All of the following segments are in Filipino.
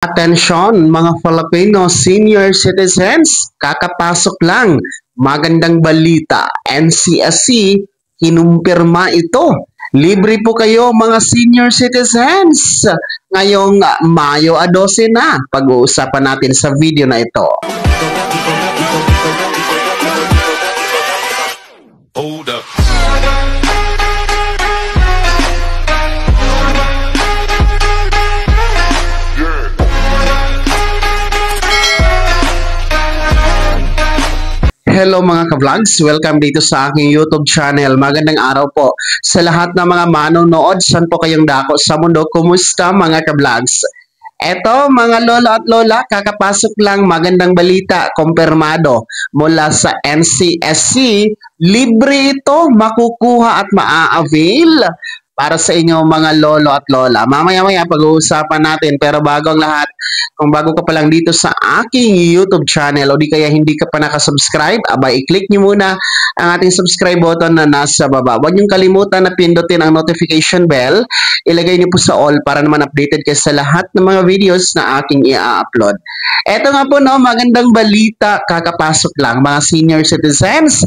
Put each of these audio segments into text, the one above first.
Atensyon mga Filipino senior citizens, kakapasok lang, magandang balita, NCSC, kinumpirma ito. Libre po kayo mga senior citizens. Ngayong Mayo 12 na, pag-uusapan natin sa video na ito. Hold up. Hello mga ka-vlogs, welcome dito sa aking YouTube channel. Magandang araw po sa lahat ng mga manonood. Saan po kayong dako sa mundo? Kumusta mga ka-vlogs? Eto mga lolo at lola, kakapasok lang, magandang balita, kumpirmado mula sa NCSC. Libre ito, makukuha at maa-avail para sa inyo mga lolo at lola. Mamaya-maya pag-uusapan natin, pero bago ang lahat, kung bago ka pa lang dito sa aking YouTube channel o di kaya hindi ka pa nakasubscribe, abay i-click nyo muna ang ating subscribe button na nasa baba. Huwag nyo kalimutan na pindutin ang notification bell. Ilagay nyo po sa all para naman updated kayo sa lahat ng mga videos na aking i-upload. Eto nga po no, magandang balita, kakapasok lang mga senior citizens.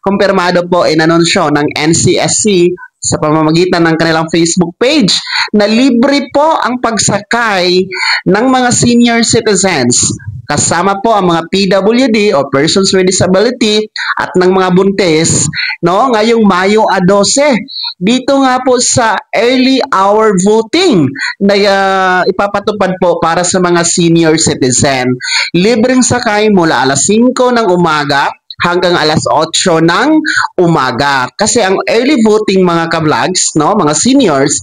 Kumpirmado po, inanunsyo ng NCSC sa pamamagitan ng kanilang Facebook page na libre po ang pagsakay ng mga senior citizens. Kasama po ang mga PWD o persons with disability at ng mga buntis no, ngayong Mayo 12. Dito nga po sa early hour voting na ipapatupad po para sa mga senior citizen. Libreng sakay mula alas 5 ng umaga hanggang alas 8 ng umaga. Kasi ang early voting mga ka-vlogs, no, mga seniors,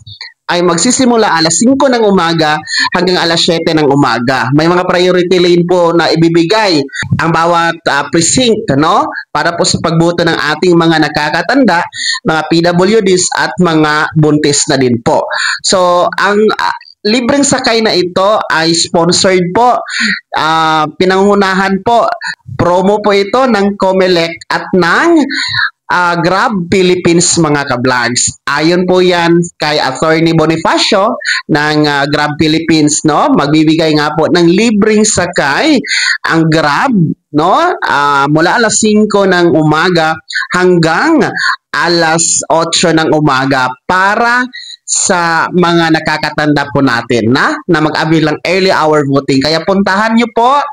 ay magsisimula alas 5 ng umaga hanggang alas 7 ng umaga. May mga priority lane po na ibibigay ang bawat precinct, no, para po sa pagboto ng ating mga nakakatanda, mga PWDs at mga buntis na din po. So, ang libreng sakay na ito ay sponsored po, pinangunahan po, promo po ito ng COMELEC at ng Grab Philippines mga ka-vlogs. Ayon po yan kay Attorney Bonifacio ng Grab Philippines, no? Magbibigay nga po ng libreng sakay ang Grab, no? Mula alas 5 ng umaga hanggang alas 8 ng umaga para sa mga nakakatanda po natin na mag-avail ng early hour voting. Kaya puntahan nyo po,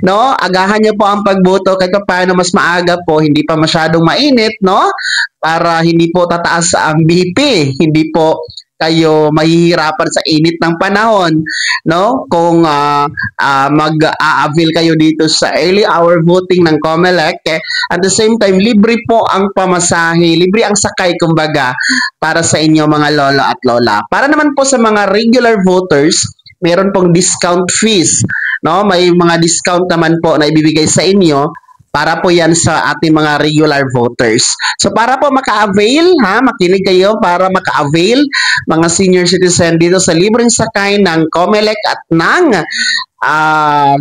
no? Agahan nyo po ang pagboto kahit paano mas maaga po, hindi pa masyadong mainit, no? Para hindi po tataas ang BP, hindi po kayo mahihirapan sa init ng panahon, no? Kung mag-a-avail kayo dito sa early hour voting ng COMELEC, at the same time libre po ang pamasahe, libre ang sakay kumbaga para sa inyo mga lolo at lola. Para naman po sa mga regular voters, meron pong discount fees, no? May mga discount naman po na ibibigay sa inyo para po yan sa ating mga regular voters. So para po maka-avail, makinig kayo para maka-avail mga senior citizen dito sa libreng sakay ng COMELEC at ng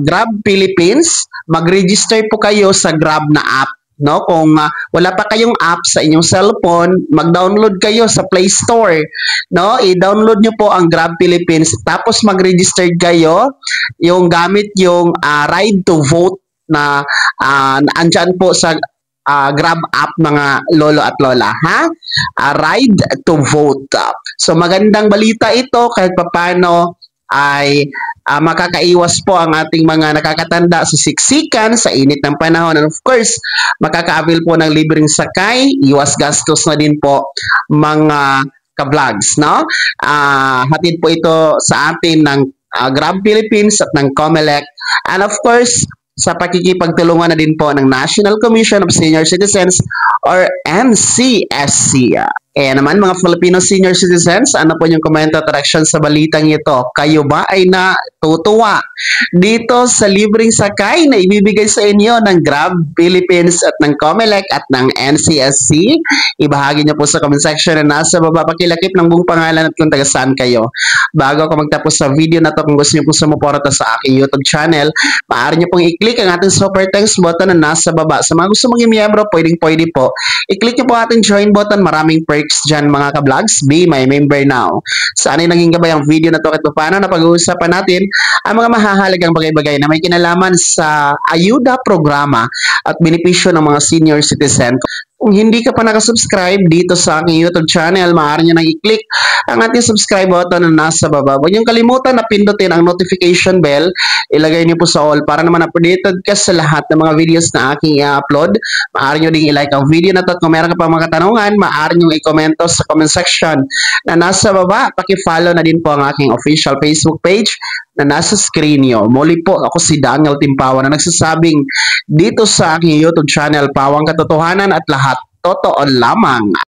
Grab Philippines, mag-register po kayo sa Grab na app. No, kung wala pa kayong app sa inyong cellphone, mag-download kayo sa Play Store. No, i-download nyo po ang Grab Philippines tapos mag-register kayo yung gamit yung Ride to Vote na andyan po sa Grab app mga lolo at lola, Ride to Vote. So magandang balita ito kahit papaano ay makakaiwas po ang ating mga nakakatanda sa siksikan, sa init ng panahon. And of course, makaka-avail po ng libreng sakay, iwas gastos na din po mga ka-vlogs, no? Hatid po ito sa atin ng Grab Philippines at ng COMELEC. And of course, sa pakikipagtulungan na din po ng National Commission of Senior Citizens or NCSC. Kaya naman mga Filipino senior citizens, ano po yung komento at reaction sa balitang ito? Kayo ba ay natutuwa dito sa libreng sakay na ibibigay sa inyo ng Grab Philippines at ng COMELEC at ng NCSC? Ibahagi niyo po sa comment section na nasa baba. Pakilakip ng buong pangalan at kung taga saan kayo. Bago ako magtapos sa video na to, kung gusto niyo po sumuporta sa aking YouTube channel, maaari niyo pong i-click ang ating super thanks button na nasa baba. Sa mga gusto mong i-miyembro, pwede po. I-click niyo po ating join button. Maraming perks dyan mga ka-vlogs, be my member now. Sana naging gabay ang video na to at paano na pag-uusapan natin ang mga mahahalagang bagay-bagay na may kinalaman sa ayuda programa at benepisyo ng mga senior citizen. Kung hindi ka pa nakasubscribe dito sa aking YouTube channel, maaari nyo nang i-click ang ating subscribe button na nasa baba. Huwag niyong kalimutan na pindutin ang notification bell. Ilagay niyo po sa all para naman updated ka sa lahat ng mga videos na aking i-upload. Maaari nyo ding i-like ang video na to at kung meron ka pa mga katanungan, maaari nyo i-komento sa comment section na nasa baba. Paki-follow na din po ang aking official Facebook page na nasa screen nyo. Muli po, ako si Daniel Timpawan na nagsasabing dito sa aking YouTube channel, Pawang Katotohanan at lahat totoo lamang.